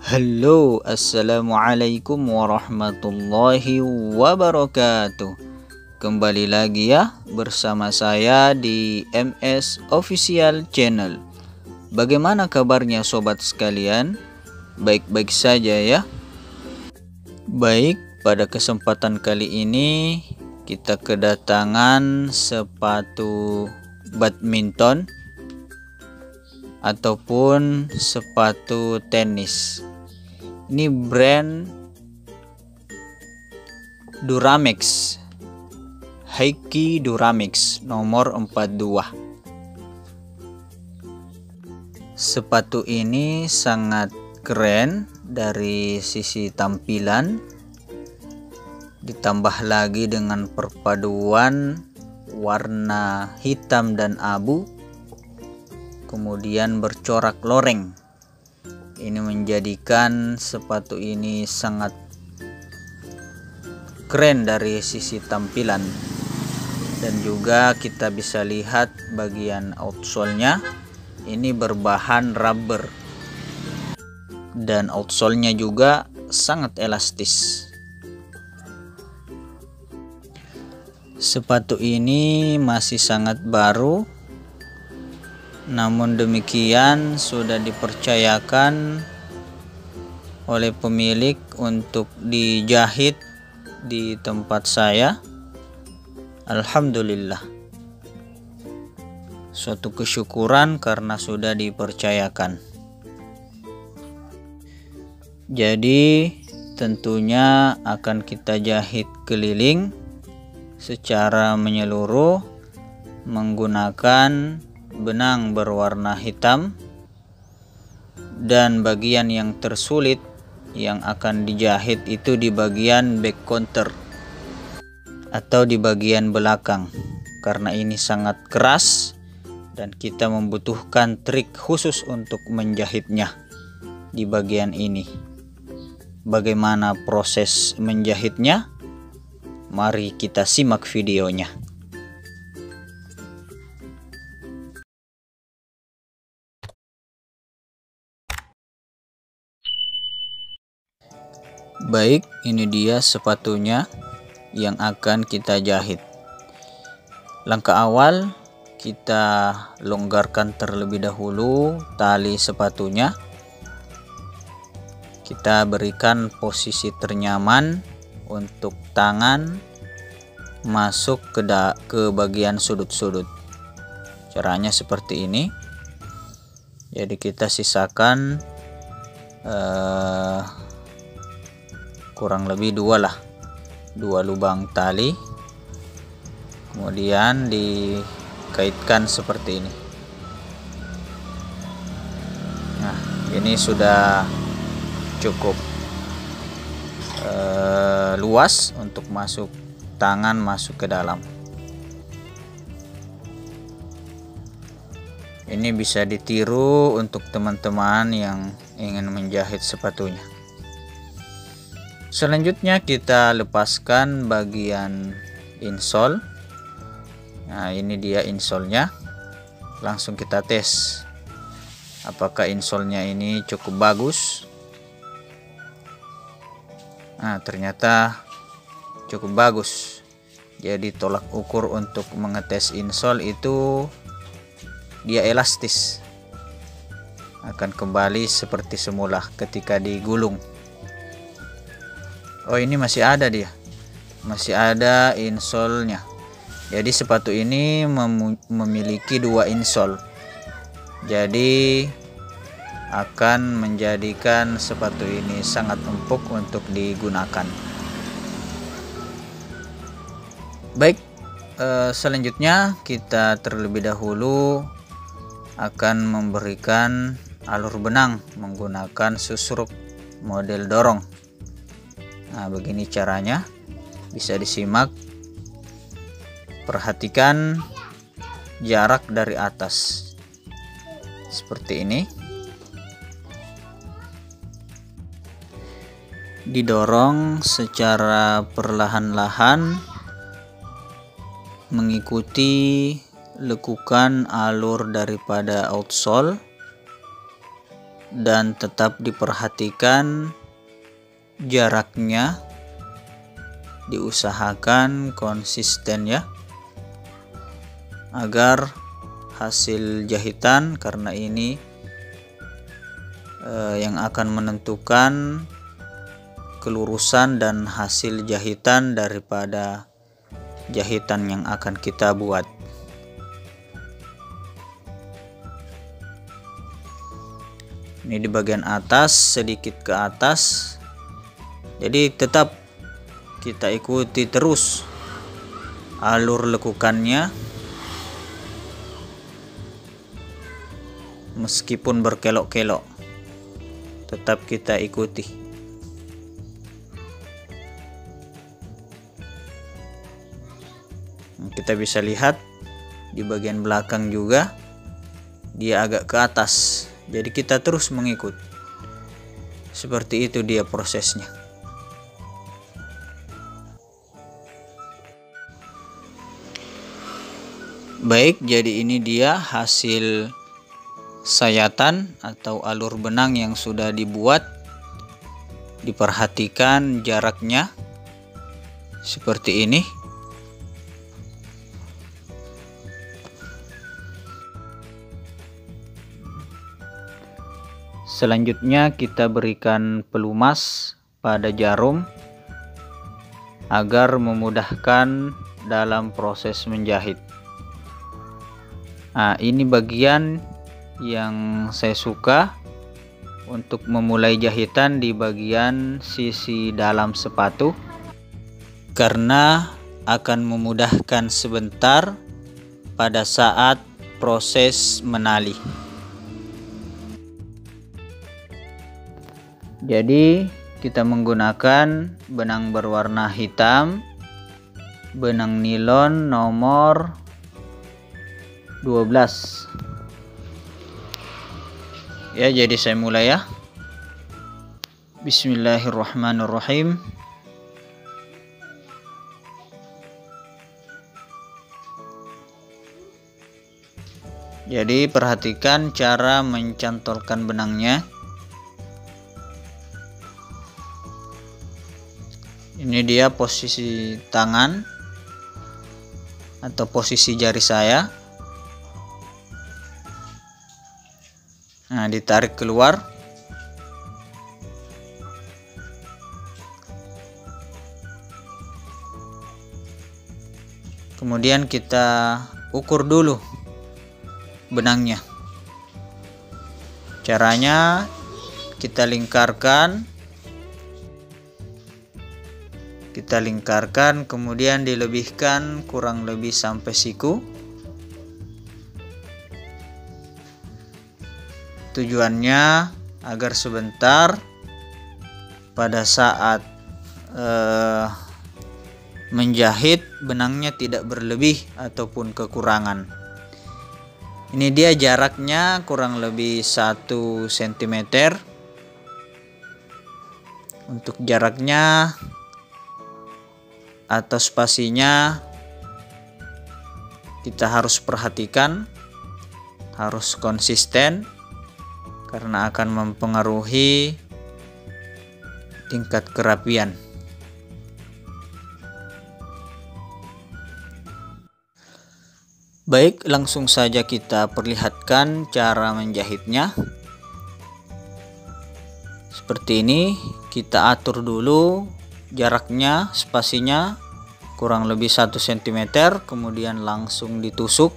Halo, assalamualaikum warahmatullahi wabarakatuh. Kembali lagi ya bersama saya di MS Official Channel. Bagaimana kabarnya sobat sekalian? Baik-baik saja ya. Baik, pada kesempatan kali ini kita kedatangan sepatu badminton ataupun sepatu tenis. Ini brand Duramex, Heiki Duramex nomor 42. Sepatu ini sangat keren dari sisi tampilan, ditambah lagi dengan perpaduan warna hitam dan abu, kemudian bercorak loreng. Ini menjadikan sepatu ini sangat keren dari sisi tampilan, dan juga kita bisa lihat bagian outsole-nya ini berbahan rubber, dan outsole-nya juga sangat elastis. Sepatu ini masih sangat baru, namun demikian sudah dipercayakan oleh pemilik untuk dijahit di tempat saya. Alhamdulillah, suatu kesyukuran karena sudah dipercayakan. Jadi tentunya akan kita jahit keliling secara menyeluruh menggunakan benang berwarna hitam, dan bagian yang tersulit yang akan dijahit itu di bagian back counter atau di bagian belakang, karena ini sangat keras dan kita membutuhkan trik khusus untuk menjahitnya di bagian ini. Bagaimana proses menjahitnya? Mari kita simak videonya. Baik, ini dia sepatunya yang akan kita jahit. Langkah awal, kita longgarkan terlebih dahulu tali sepatunya. Kita berikan posisi ternyaman untuk tangan masuk ke bagian sudut-sudut. Caranya seperti ini. Jadi kita sisakan kurang lebih dua lubang tali, kemudian dikaitkan seperti ini. Nah, ini sudah cukup luas untuk tangan masuk ke dalam. Ini bisa ditiru untuk teman-teman yang ingin menjahit sepatunya. Selanjutnya kita lepaskan bagian insole. Nah, ini dia insole-nya. Langsung kita tes apakah insole-nya ini cukup bagus. Nah, ternyata cukup bagus. Jadi tolak ukur untuk mengetes insole itu dia elastis, akan kembali seperti semula ketika digulung. Oh, ini masih ada insole-nya. Jadi sepatu ini memiliki dua insole, jadi akan menjadikan sepatu ini sangat empuk untuk digunakan. Baik, selanjutnya kita terlebih dahulu akan memberikan alur benang menggunakan susruk model dorong. Nah, begini caranya, bisa disimak. Perhatikan jarak dari atas seperti ini. Didorong secara perlahan-lahan mengikuti lekukan alur daripada outsole dan tetap diperhatikan jaraknya, diusahakan konsisten ya, agar hasil jahitan, karena ini yang akan menentukan kelurusan dan hasil jahitan daripada jahitan yang akan kita buat. Ini di bagian atas, sedikit ke atas. Jadi tetap kita ikuti terus alur lekukannya, meskipun berkelok-kelok tetap kita ikuti. Kita bisa lihat di bagian belakang juga dia agak ke atas, jadi kita terus mengikut. Seperti itu dia prosesnya. Baik, jadi ini dia hasil sayatan atau alur benang yang sudah dibuat. Diperhatikan jaraknya seperti ini. Selanjutnya kita berikan pelumas pada jarum agar memudahkan dalam proses menjahit. Nah, ini bagian yang saya suka untuk memulai jahitan di bagian sisi dalam sepatu, karena akan memudahkan sebentar pada saat proses menali. Jadi kita menggunakan benang berwarna hitam, benang nilon nomor 12. Ya, jadi saya mulai ya. Bismillahirrahmanirrahim. Jadi perhatikan cara mencantolkan benangnya. Ini dia posisi tangan atau posisi jari saya. Nah, ditarik keluar. Kemudian kita ukur dulu benangnya. Caranya kita lingkarkan, kemudian dilebihkan kurang lebih sampai siku. Tujuannya agar sebentar pada saat menjahit benangnya tidak berlebih ataupun kekurangan. Ini dia jaraknya kurang lebih 1 cm. Untuk jaraknya atau spasinya kita harus perhatikan, harus konsisten, karena akan mempengaruhi tingkat kerapian. Baik, langsung saja kita perlihatkan cara menjahitnya. Seperti ini, kita atur dulu jaraknya, spasinya kurang lebih 1 cm, kemudian langsung ditusuk.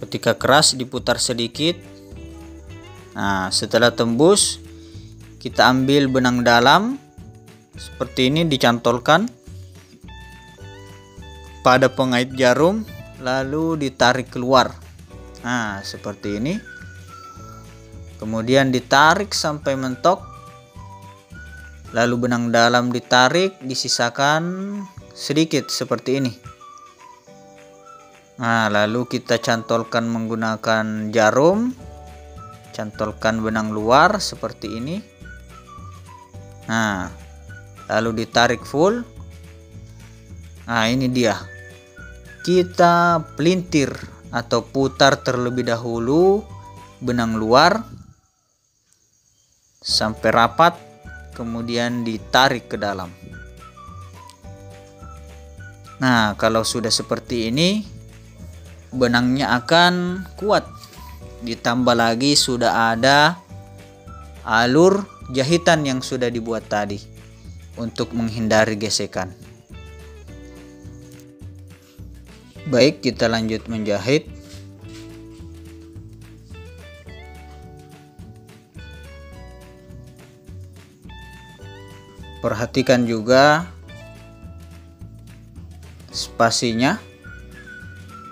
Ketika keras diputar sedikit. Nah, setelah tembus kita ambil benang dalam seperti ini, dicantolkan pada pengait jarum lalu ditarik keluar. Nah, seperti ini. Kemudian ditarik sampai mentok. Lalu benang dalam ditarik, disisakan sedikit seperti ini. Nah, lalu kita cantolkan menggunakan jarum. Cantolkan benang luar seperti ini. Nah, lalu ditarik full. Nah, ini dia. kita pelintir atau putar terlebih dahulu benang luar sampai rapat, kemudian ditarik ke dalam. Nah, kalau sudah seperti ini, benangnya akan kuat. Ditambah lagi sudah ada alur jahitan yang sudah dibuat tadi untuk menghindari gesekan. Baik, kita lanjut menjahit. Perhatikan juga spasinya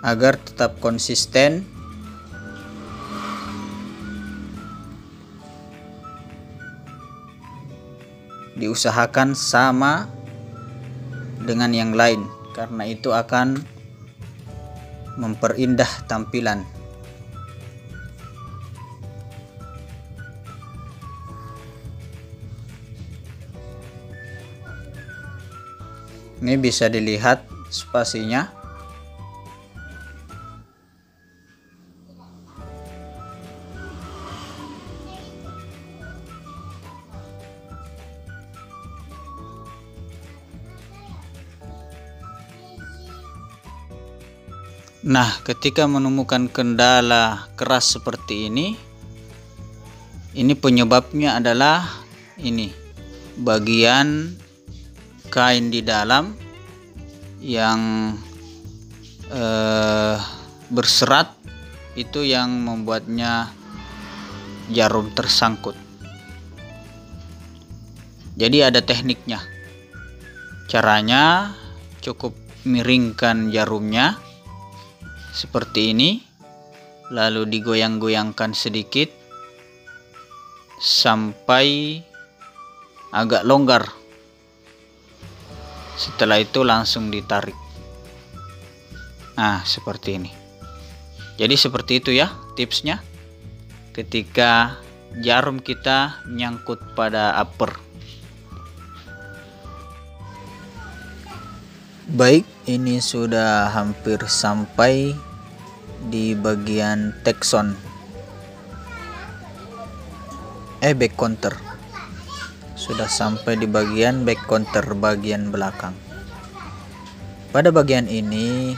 agar tetap konsisten. Diusahakan sama dengan yang lain, karena itu akan memperindah tampilan. Ini bisa dilihat spasinya. Nah, ketika menemukan kendala keras seperti ini penyebabnya adalah ini bagian kain di dalam yang berserat, itu yang membuatnya jarum tersangkut. Jadi ada tekniknya. Caranya cukup miringkan jarumnya seperti ini, lalu digoyang-goyangkan sedikit sampai agak longgar. Setelah itu langsung ditarik. Nah, seperti ini. Jadi seperti itu ya tipsnya ketika jarum kita nyangkut pada upper. Baik, ini sudah hampir sampai di bagian tekson back counter. Sudah sampai di bagian back counter bagian belakang. Pada bagian ini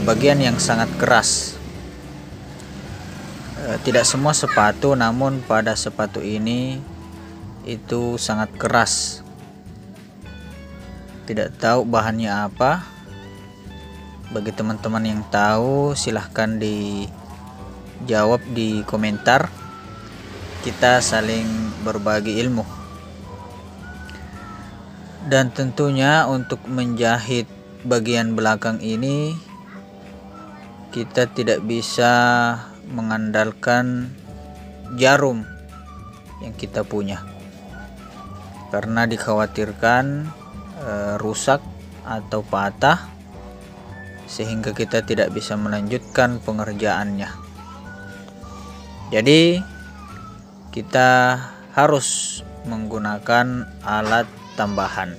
bagian yang sangat keras. Tidak semua sepatu, namun pada sepatu ini itu sangat keras. Tidak tahu bahannya apa. Bagi teman-teman yang tahu, silahkan dijawab di komentar. Kita saling berbagi ilmu. Dan tentunya untuk menjahit bagian belakang ini kita tidak bisa mengandalkan jarum yang kita punya, karena dikhawatirkan rusak atau patah sehingga kita tidak bisa melanjutkan pengerjaannya. Jadi kita harus menggunakan alat tambahan.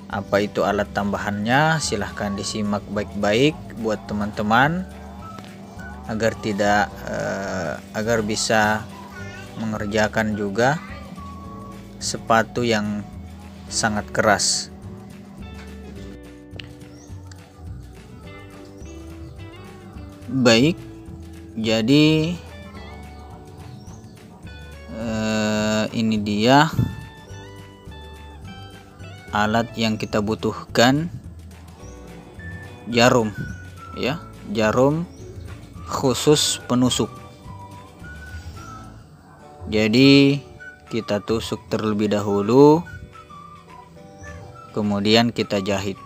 Apa itu alat tambahannya? Silahkan disimak baik-baik buat teman-teman agar bisa mengerjakan juga sepatu yang sangat keras. Baik, jadi ini dia alat yang kita butuhkan, jarum ya, jarum khusus penusuk. Jadi kita tusuk terlebih dahulu, kemudian kita jahit.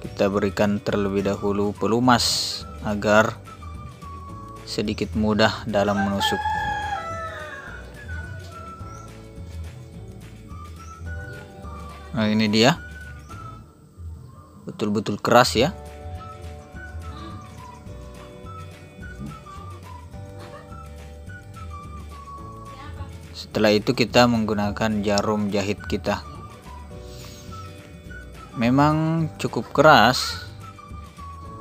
Kita berikan terlebih dahulu pelumas agar sedikit mudah dalam menusuk. Nah, ini dia, betul-betul keras ya. Setelah itu kita menggunakan jarum jahit kita. Memang cukup keras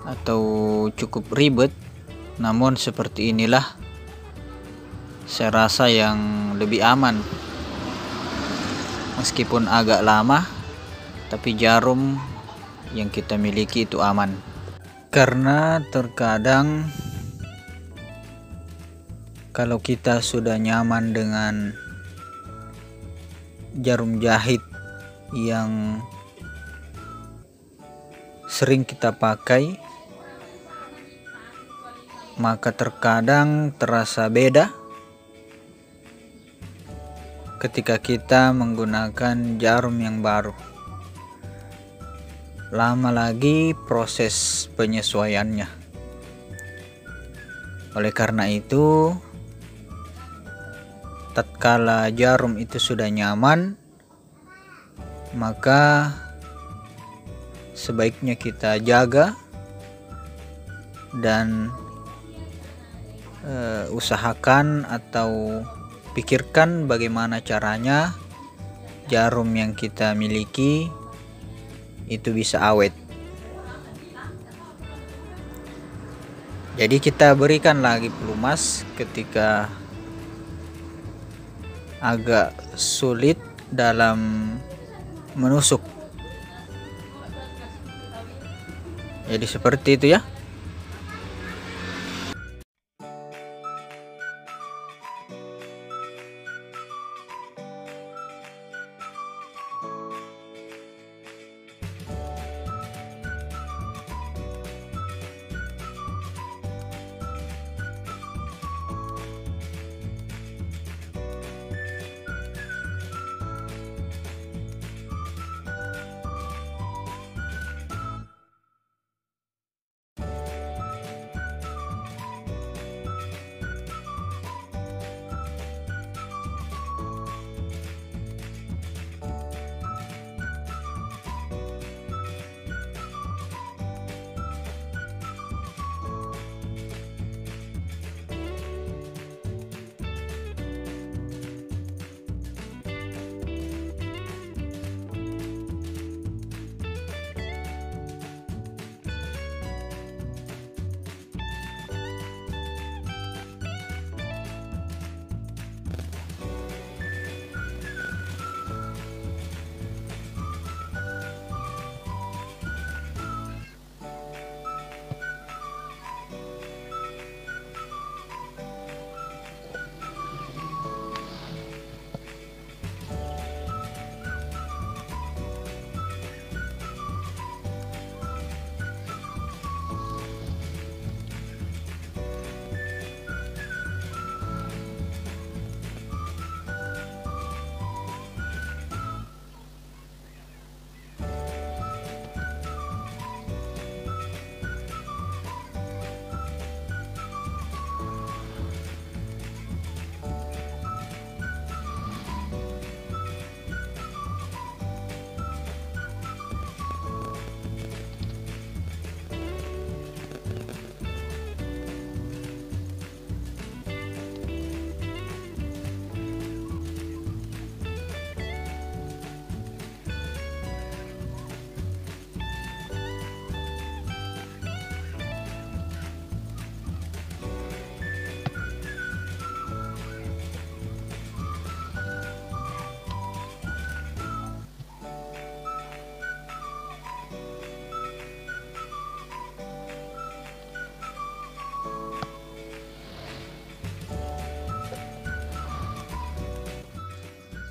atau cukup ribet, namun seperti inilah saya rasa yang lebih aman. Meskipun agak lama, tapi jarum yang kita miliki itu aman. Karena terkadang kalau kita sudah nyaman dengan jarum jahit yang sering kita pakai, maka terkadang terasa beda ketika kita menggunakan jarum yang baru. Lama lagi proses penyesuaiannya. Oleh karena itu, tatkala jarum itu sudah nyaman, maka sebaiknya kita jaga dan usahakan atau pikirkan bagaimana caranya jarum yang kita miliki itu bisa awet. Jadi kita berikan lagi pelumas ketika agak sulit dalam menusuk. Jadi seperti itu ya.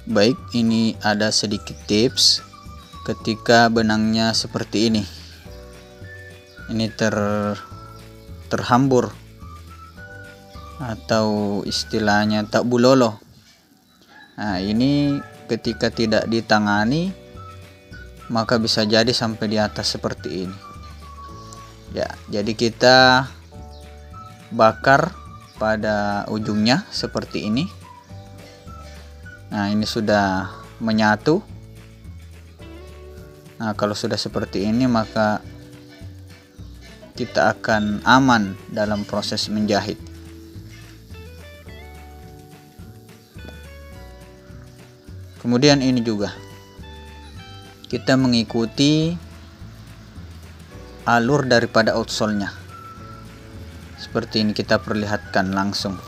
Baik, ini ada sedikit tips ketika benangnya seperti ini. Ini terhambur atau istilahnya tak bulolo. Nah, ini ketika tidak ditangani maka bisa jadi sampai di atas seperti ini. Ya, jadi kita bakar pada ujungnya seperti ini. Nah, ini sudah menyatu. Nah, kalau sudah seperti ini maka kita akan aman dalam proses menjahit. Kemudian ini juga kita mengikuti alur daripada outsole-nya. Seperti ini kita perlihatkan langsung.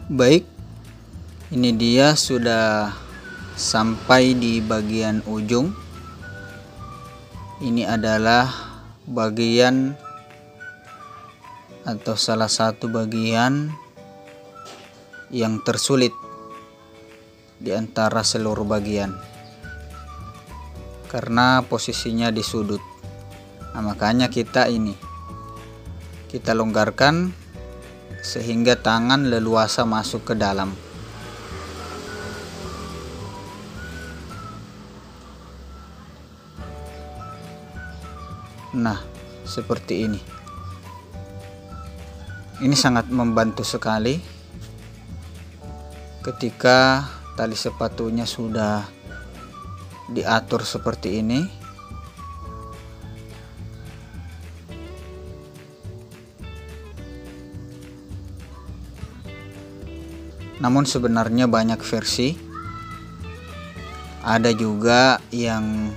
Baik, ini dia sudah sampai di bagian ujung. Ini adalah bagian atau salah satu bagian yang tersulit di antara seluruh bagian karena posisinya di sudut. Nah, makanya kita longgarkan sehingga tangan leluasa masuk ke dalam. Nah, seperti ini. Ini sangat membantu sekali ketika tali sepatunya sudah diatur seperti ini. Namun sebenarnya banyak versi. Ada juga yang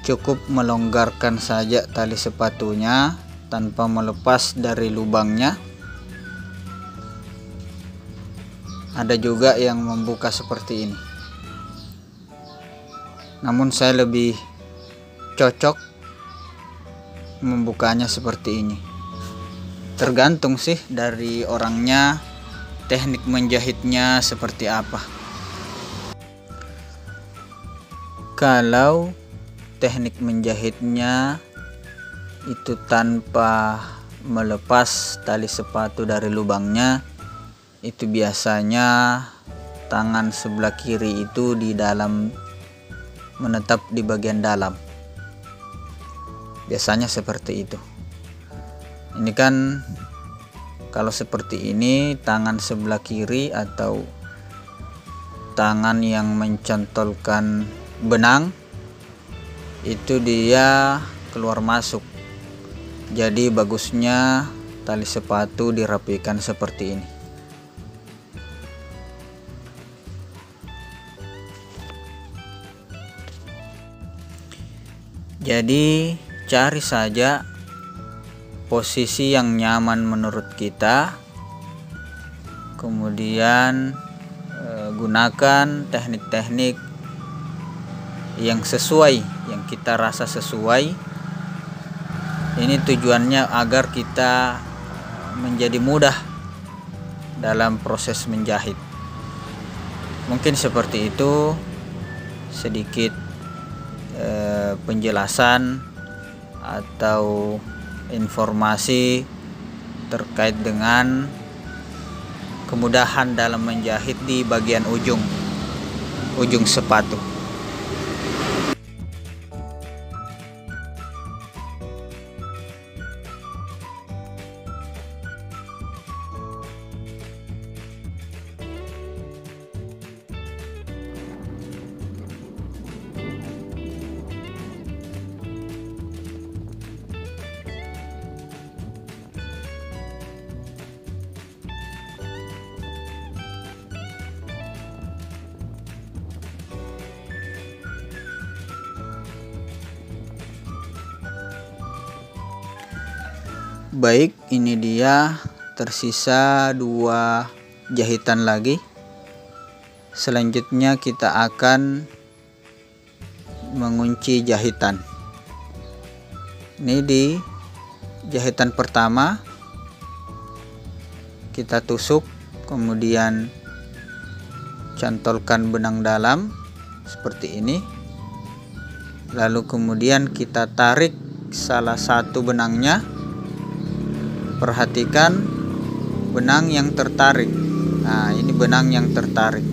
cukup melonggarkan saja tali sepatunya tanpa melepas dari lubangnya. Ada juga yang membuka seperti ini. Namun saya lebih cocok membukanya seperti ini. Tergantung sih dari orangnya, teknik menjahitnya seperti apa. Kalau teknik menjahitnya itu tanpa melepas tali sepatu dari lubangnya, itu biasanya tangan sebelah kiri itu di dalam, menetap di bagian dalam. Biasanya seperti itu. Ini kan kalau seperti ini, tangan sebelah kiri atau tangan yang mencantolkan benang itu dia keluar masuk. Jadi bagusnya tali sepatu dirapikan seperti ini. Jadi cari saja posisi yang nyaman menurut kita, kemudian gunakan teknik-teknik yang sesuai, yang kita rasa sesuai. Ini tujuannya agar kita menjadi mudah dalam proses menjahit. Mungkin seperti itu sedikit penjelasan atau informasi terkait dengan kemudahan dalam menjahit di bagian ujung sepatu. Baik, ini dia tersisa 2 jahitan lagi. Selanjutnya kita akan mengunci jahitan. Ini di jahitan pertama kita tusuk, kemudian cantolkan benang dalam seperti ini, lalu kemudian kita tarik salah satu benangnya. Perhatikan benang yang tertarik. Nah, ini benang yang tertarik.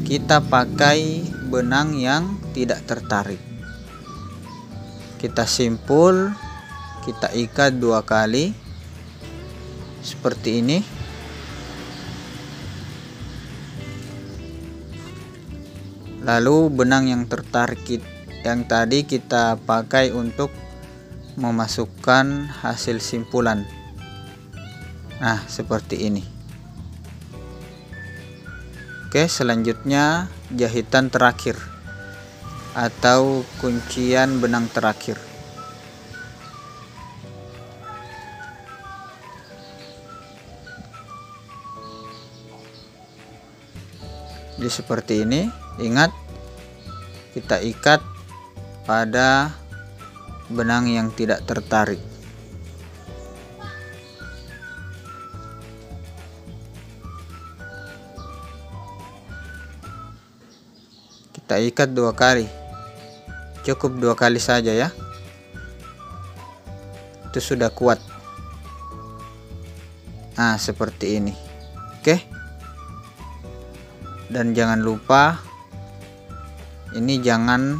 Kita pakai benang yang tidak tertarik. Kita simpul, kita ikat 2 kali seperti ini. Lalu benang yang tertarik yang tadi kita pakai untuk memasukkan hasil simpulan. Nah, seperti ini. Oke, selanjutnya jahitan terakhir atau kuncian benang terakhir. Jadi seperti ini. Ingat, kita ikat pada benang yang tidak tertarik. Kita ikat 2 kali. Cukup 2 kali saja ya. Itu sudah kuat. Nah, seperti ini. Oke. Dan jangan lupa, ini jangan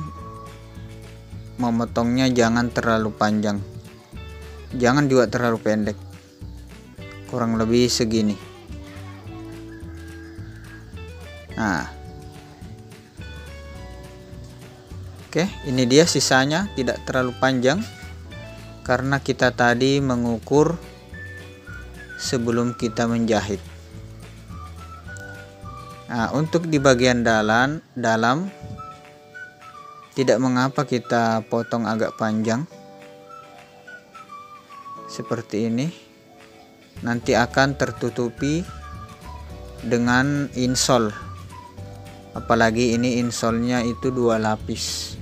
memotongnya, jangan terlalu panjang, jangan juga terlalu pendek, kurang lebih segini. Nah, oke, ini dia sisanya, tidak terlalu panjang karena kita tadi mengukur sebelum kita menjahit. Nah, untuk di bagian dalam tidak mengapa kita potong agak panjang seperti ini. Nanti akan tertutupi dengan insol, apalagi ini insolnya itu 2 lapis.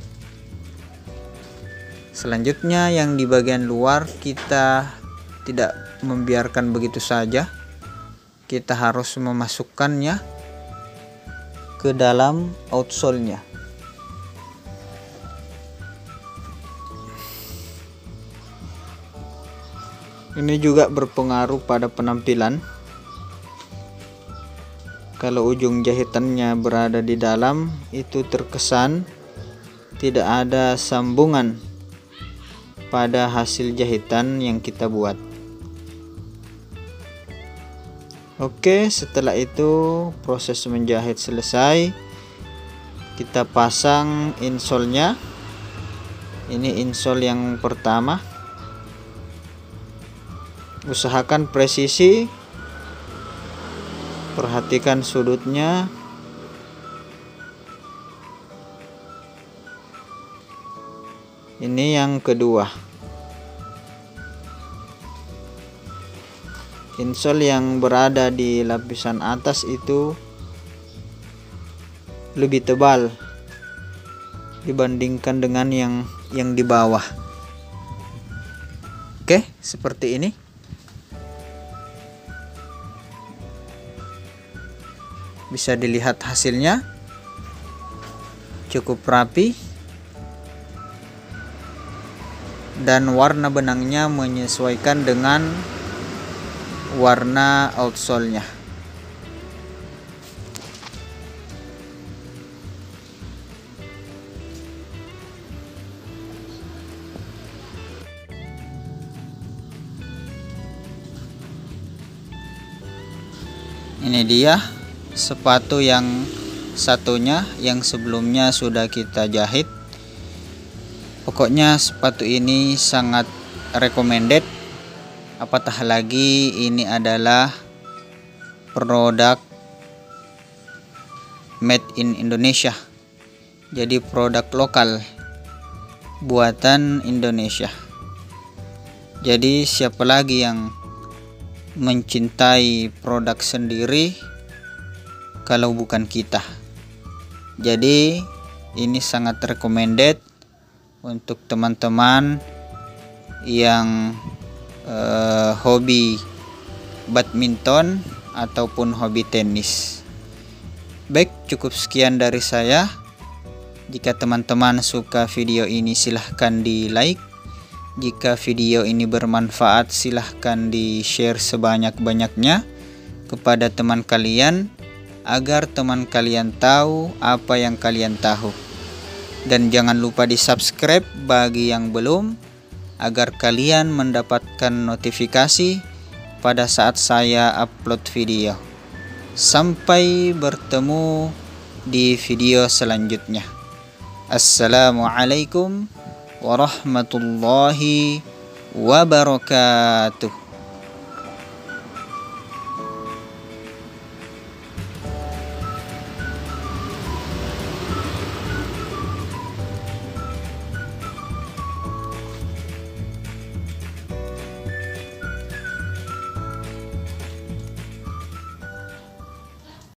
Selanjutnya yang di bagian luar kita tidak membiarkan begitu saja, kita harus memasukkannya ke dalam outsole-nya. Ini juga berpengaruh pada penampilan. Kalau ujung jahitannya berada di dalam, itu terkesan tidak ada sambungan pada hasil jahitan yang kita buat. Oke, setelah itu proses menjahit selesai. Kita pasang insole-nya. Ini insole yang pertama. Usahakan presisi, perhatikan sudutnya. Ini yang kedua. Insole yang berada di lapisan atas itu lebih tebal dibandingkan dengan yang di bawah. Oke, seperti ini. Bisa dilihat hasilnya cukup rapi dan warna benangnya menyesuaikan dengan warna outsole-nya. Ini dia sepatu yang satunya, yang sebelumnya sudah kita jahit. Pokoknya sepatu ini sangat recommended. Apatah lagi ini adalah produk made in Indonesia. Jadi produk lokal buatan Indonesia. Jadi siapa lagi yang mencintai produk sendiri kalau bukan kita. Jadi ini sangat recommended untuk teman-teman yang hobi badminton ataupun hobi tenis. Baik, cukup sekian dari saya. Jika teman-teman suka video ini silahkan di like. Jika video ini bermanfaat silahkan di share sebanyak-banyaknya kepada teman kalian, agar teman kalian tahu apa yang kalian tahu. Dan jangan lupa di subscribe bagi yang belum, agar kalian mendapatkan notifikasi pada saat saya upload video. Sampai bertemu di video selanjutnya. Assalamualaikum warahmatullahi wabarakatuh.